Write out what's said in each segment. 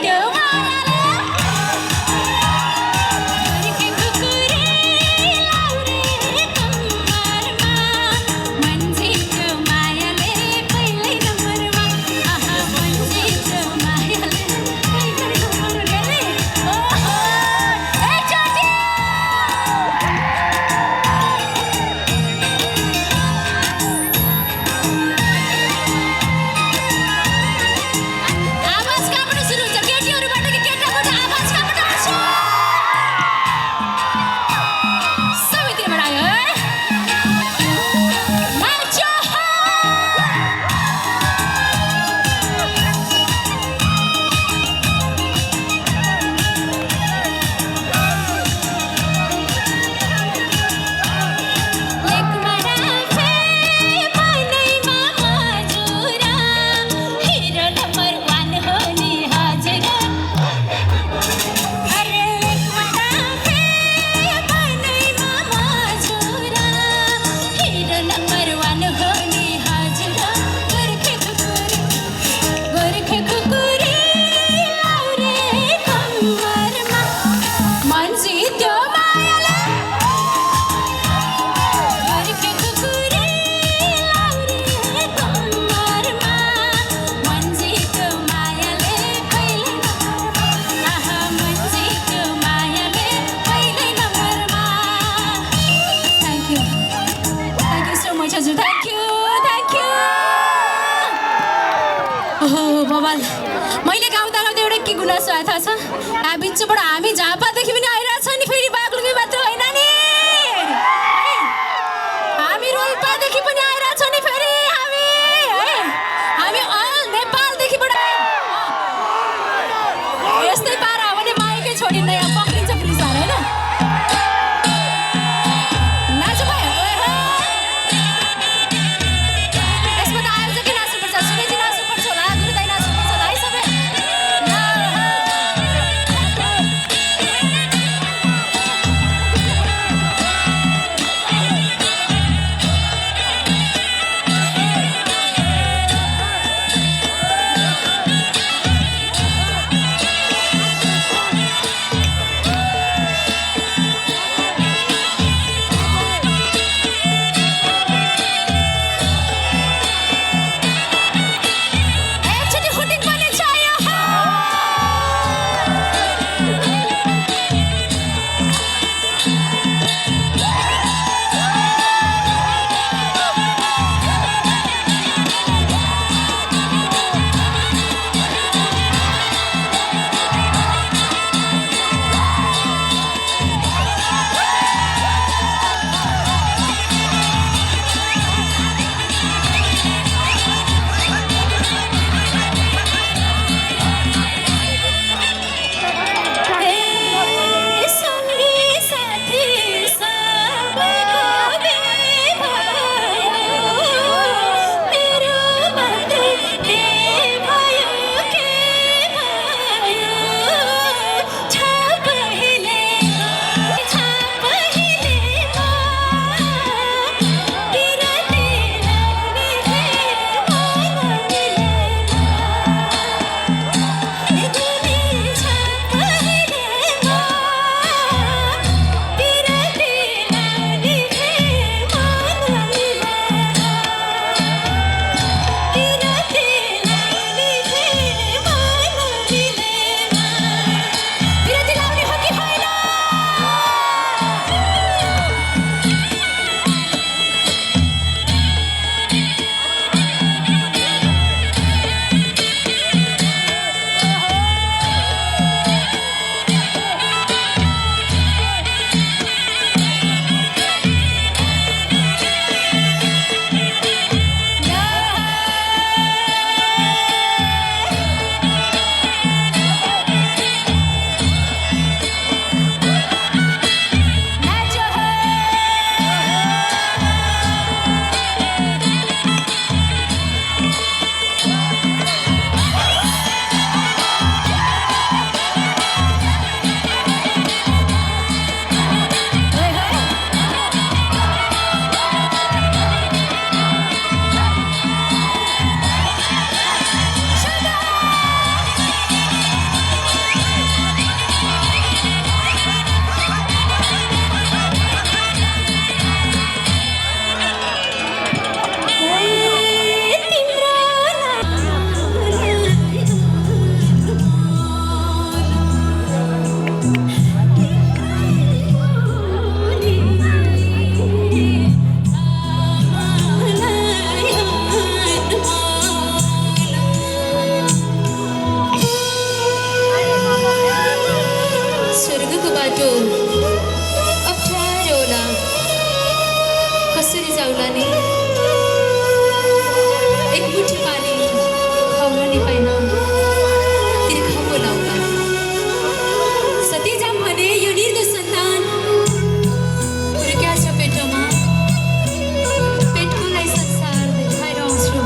त्यो मायाले पर्खेको कुरे लाउरे कम्मरमा मन्जिलको मायाले पहिल्यै नम्बरमा आहा मन्जिलको मायाले पहिल्यै नम्बरमा रे ओहो एकचोटि आवाज कहाँबाट सुरु हुन्छ केटीहरूबाट कि केटाबाट आवाज कहाँबाट आउँछ सबैतिरबाट आयो है नाच्यो लेकमारा फे मनैमा हजुरा हिरो नम्बर 1 हो नि हजुरा अरे लेकमारा फे मनैमा हजुरा हिरो नम्बर 1 हो नि हजुरा गोर्खेको कुरे लाउरे कम्मरमा मान्छे त्यो मायाले पर्खेको कुरे लाउरे कम्मरमा मन्जिलको मायाले पहिल्यै नम्बरमा आहा मन्जिलको मायाले पहिल्यै नम्बरमा थ्याङ्क यू सो मच हजुर थ्याङ्क यू ओहो बबाल मैले गाउँदा गाउँदा एउटा के गुनासो आयो थाहा छ यहाँ बिचबाट हामी झापादेखि पनि आइरहेछ नि फेरि बागलुङै मात्र होइन नि है हामी रोल्पादेखि पनि आइरहेछ नि फेरि हामी अल नेपालदेखिबाट यस्तै पारा हो भने माइकै छोडिँदा यहाँ पक्रिन्छ पुलिसहरू होइन नाच्नु भयो ओहो यसमा त आयोजकै नाच्नुपर्छ सुनेजी नाच्नुपर्छ होला गुरुदाई नाच्नुपर्छ होला है सबै बाटो अप्ठ्यारो होला कसरी जाउला नि एक मुठी पानी खाउन नि पाइन तिर्खाउको लाउला सती जाम भने यो निर्दोष सन्तान हुर्क्या छ पेटमा पेटकोलाई संसार देखाएर आउँछु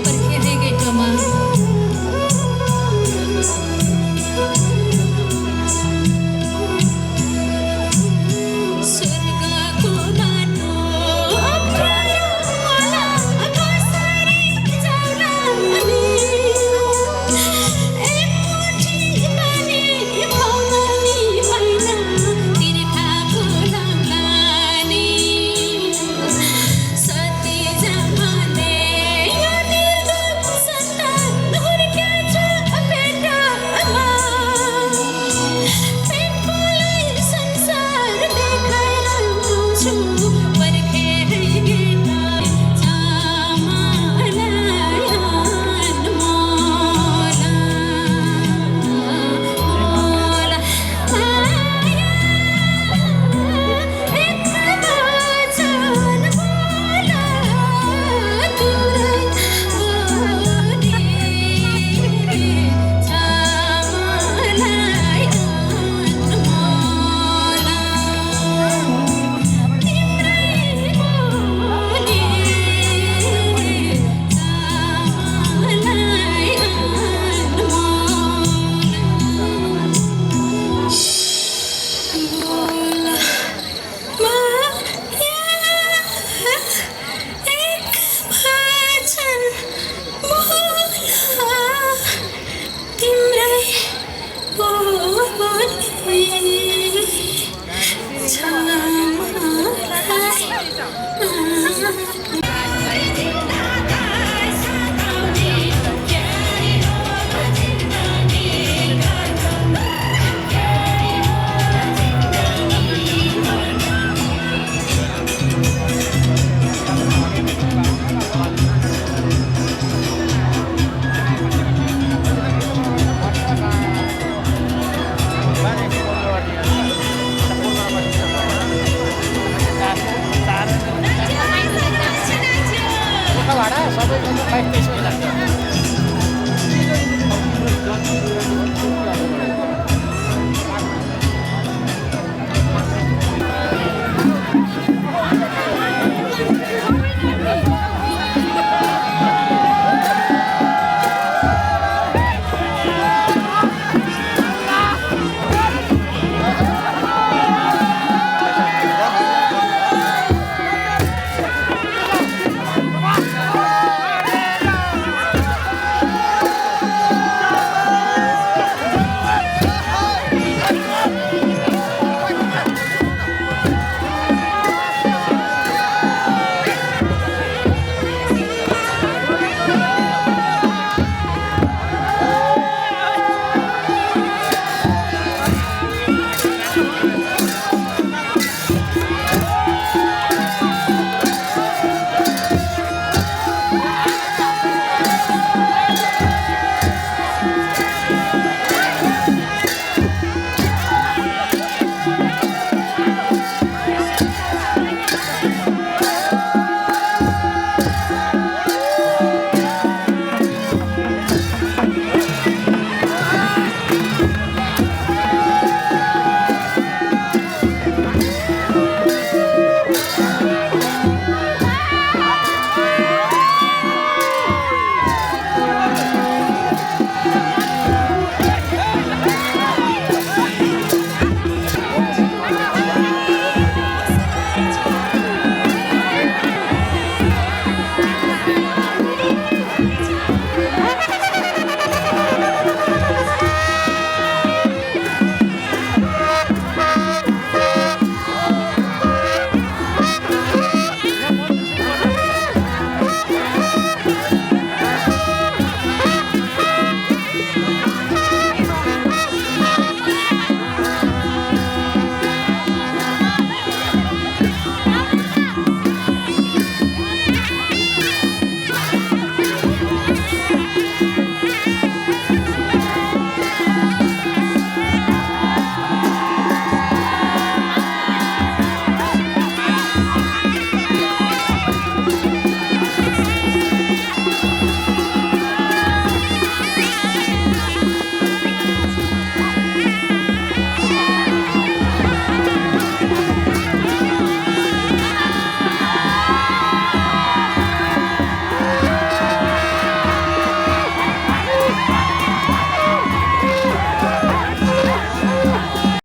पर्खेर गेटमा